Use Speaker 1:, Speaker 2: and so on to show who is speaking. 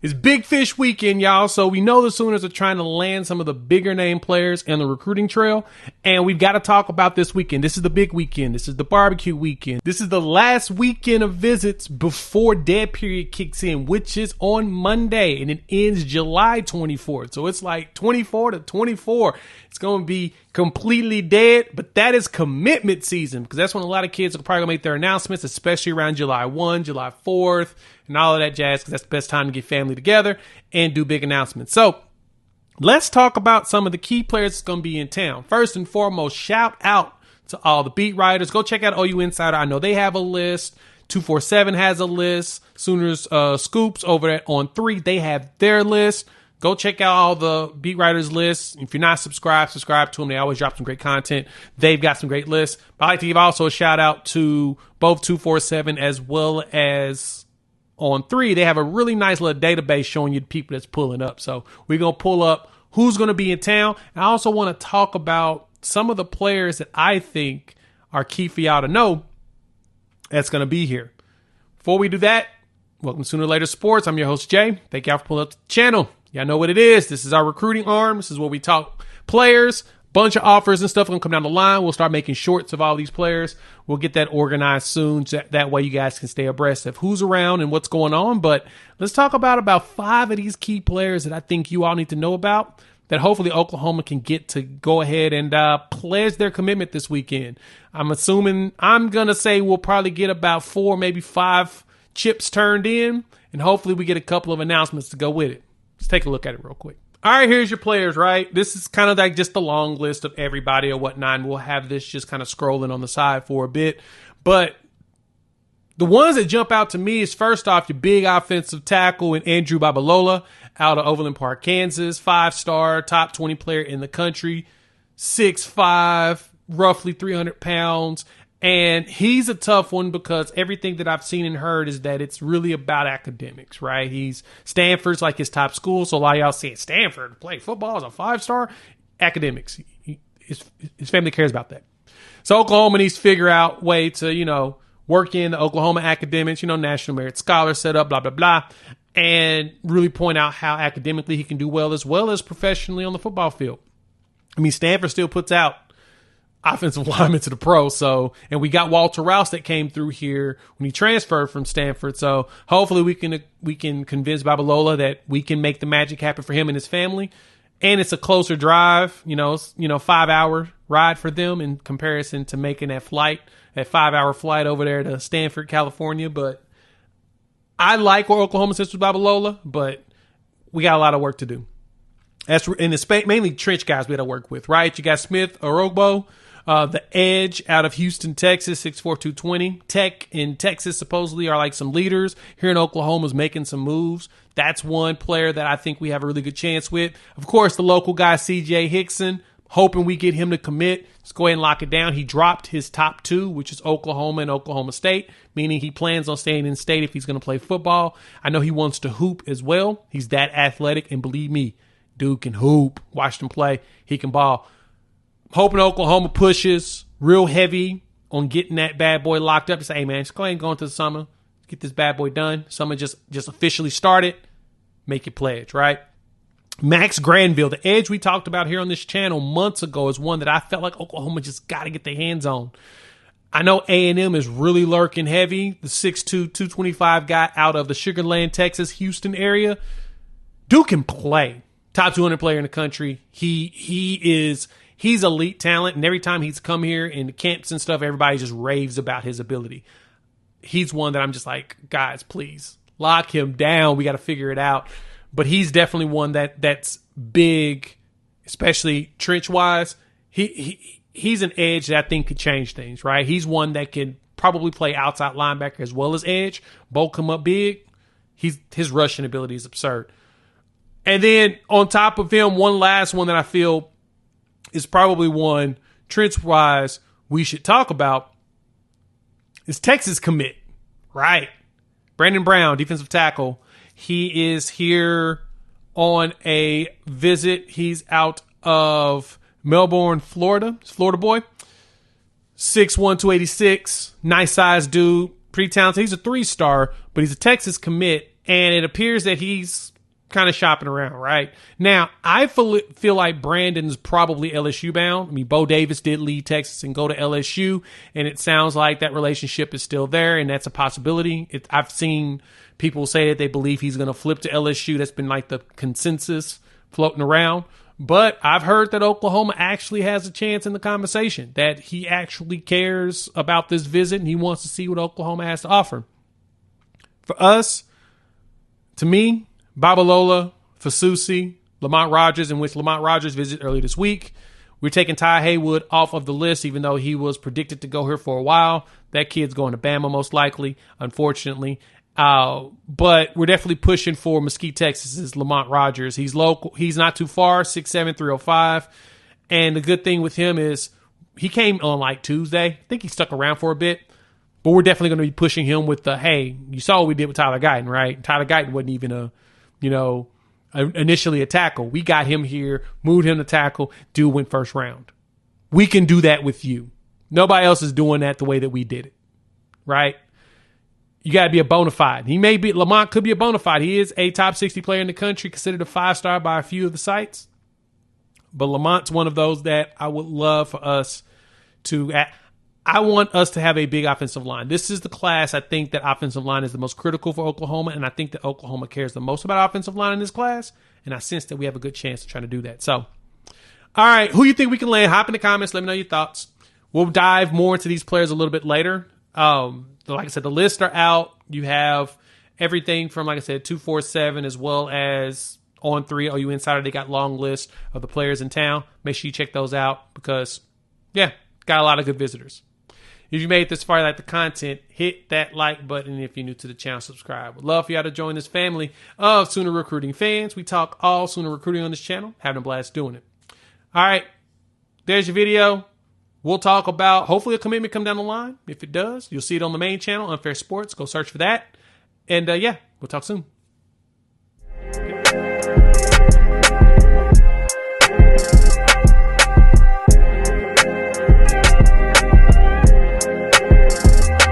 Speaker 1: It's Big Fish weekend, y'all. So we know the Sooners are trying to land some of the bigger name players in the recruiting trail. And we've got to talk about this weekend. This is the big weekend. This is the barbecue weekend. This is the last weekend of visits before dead period kicks in, which is on Monday. And it ends July 24th. So it's like 24 to 24. It's going to be completely dead. But that is commitment season, because that's when a lot of kids are probably going to make their announcements, especially around July 1, July 4th. And all of that jazz, because that's the best time to get family together and do big announcements. So let's talk about some of the key players that's going to be in town. First and foremost, shout out to all the beat writers. Go check out OU Insider. I know they have a list. 247 has a list. Sooners Scoops over at On 3, they have their list. Go check out all the beat writers' lists. If you're not subscribed, subscribe to them. They always drop some great content. They've got some great lists. But I'd like to give also a shout out to both 247 as well as On 3. They have a really nice little database showing you the people that's pulling up. So we're going to pull up who's going to be in town. And I also want to talk about some of the players that I think are key for y'all to know that's going to be here. Before we do that, welcome to Sooner or Later Sports. I'm your host, Jay. Thank y'all for pulling up the channel. Y'all know what it is. This is our recruiting arm. This is where we talk players. Bunch of offers and stuff are going to come down the line. We'll start making shorts of all these players. We'll get that organized soon. So that way you guys can stay abreast of who's around and what's going on. But let's talk about 5 of these key players that I think you all need to know about, that hopefully Oklahoma can get to go ahead and pledge their commitment this weekend. I'm going to say we'll probably get about 4, maybe 5 chips turned in. And hopefully we get a couple of announcements to go with it. Let's take a look at it real quick. All right, here's your players, right? This is kind of like just the long list of everybody or whatnot. And we'll have this just kind of scrolling on the side for a bit. But the ones that jump out to me is, first off, your big offensive tackle and Andrew Babalola out of Overland Park, Kansas. 5-star, top 20 player in the country. 6'5", roughly 300 pounds. And he's a tough one because everything that I've seen and heard is that it's really about academics, right? Stanford's like his top school. So a lot of y'all say Stanford play football as a 5-star. Academics. His family cares about that. So Oklahoma needs to figure out a way to, work in the Oklahoma academics, National Merit Scholar set up, blah, blah, blah. And really point out how academically he can do well as professionally on the football field. I mean, Stanford still puts out offensive lineman to the pro. So, and we got Walter Rouse that came through here when he transferred from Stanford. So hopefully we can convince Babalola that we can make the magic happen for him and his family. And it's a closer drive, 5-hour ride for them in comparison to making that 5-hour flight over there to Stanford, California. But I like where Oklahoma sits with Babalola, but we got a lot of work to do. And it's mainly trench guys we got to work with, right? You got Smith Orogbo, the edge out of Houston, Texas, 6'4", 220. Tech in Texas supposedly are like some leaders. Here in Oklahoma is making some moves. That's one player that I think we have a really good chance with. Of course, the local guy, C.J. Hickson, hoping we get him to commit. Let's go ahead and lock it down. He dropped his top 2, which is Oklahoma and Oklahoma State, meaning he plans on staying in state if he's going to play football. I know he wants to hoop as well. He's that athletic, and believe me, dude can hoop. Watched him play. He can ball. Hoping Oklahoma pushes real heavy on getting that bad boy locked up. Say, hey, man, just go ahead and go into the summer. Get this bad boy done. Summer just officially started. Make your pledge, right? Max Granville, the edge we talked about here on this channel months ago, is one that I felt like Oklahoma just got to get their hands on. I know A&M is really lurking heavy. The 6'2", 225 guy out of the Sugar Land, Texas, Houston area. Dude can play. Top 200 player in the country. He's elite talent, and every time he's come here in the camps and stuff, everybody just raves about his ability. He's one that I'm just like, guys, please lock him down. We got to figure it out. But he's definitely one that's big, especially trench-wise. He's an edge that I think could change things, right? He's one that can probably play outside linebacker as well as edge. Both come up big. His rushing ability is absurd. And then on top of him, one last one that I feel is probably one trench-wise we should talk about is Texas commit, right? Brandon Brown, defensive tackle. He is here on a visit. He's out of Melbourne, Florida. He's a Florida boy. 6'1", 286. Nice-sized dude. Pretty talented. He's a 3-star, but he's a Texas commit. And it appears that he's kind of shopping around, right? Now, I feel like Brandon's probably LSU bound. I mean, Bo Davis did leave Texas and go to LSU, and it sounds like that relationship is still there, and that's a possibility. I've seen people say that they believe he's going to flip to LSU. That's been like the consensus floating around. But I've heard that Oklahoma actually has a chance in the conversation, that he actually cares about this visit, and he wants to see what Oklahoma has to offer. For us, to me, Babalola, Fasusi, Lamont Rogers, in which Lamont Rogers visited earlier this week. We're taking Ty Haywood off of the list, even though he was predicted to go here for a while. That kid's going to Bama most likely, unfortunately. But we're definitely pushing for Mesquite, Texas's Lamont Rogers. He's local. He's not too far, 6'7", 305. And the good thing with him is he came on like Tuesday. I think he stuck around for a bit. But we're definitely going to be pushing him with the, hey, you saw what we did with Tyler Guyton, right? Tyler Guyton wasn't even initially a tackle. We got him here, moved him to tackle. Dude went first round. We can do that with you. Nobody else is doing that the way that we did it, right? You got to be a bona fide. Lamont could be a bona fide. He is a top 60 player in the country, considered a 5-star by a few of the sites. But Lamont's one of those that I would love for us to, I want us to have a big offensive line. This is the class I think that offensive line is the most critical for Oklahoma, and I think that Oklahoma cares the most about offensive line in this class, and I sense that we have a good chance to try to do that. So, all right, who you think we can land? Hop in the comments. Let me know your thoughts. We'll dive more into these players a little bit later. Like I said, the lists are out. You have everything from, like I said, 247 as well as On3 OU Insider. They got long lists of the players in town. Make sure you check those out because, yeah, got a lot of good visitors. If you made it this far, you like the content, hit that like button. If you're new to the channel, subscribe. Would love for y'all to join this family of Sooner Recruiting fans. We talk all Sooner Recruiting on this channel. Having a blast doing it. All right, there's your video. We'll talk about, hopefully a commitment come down the line. If it does, you'll see it on the main channel, Unfair Sports. Go search for that. And yeah, we'll talk soon.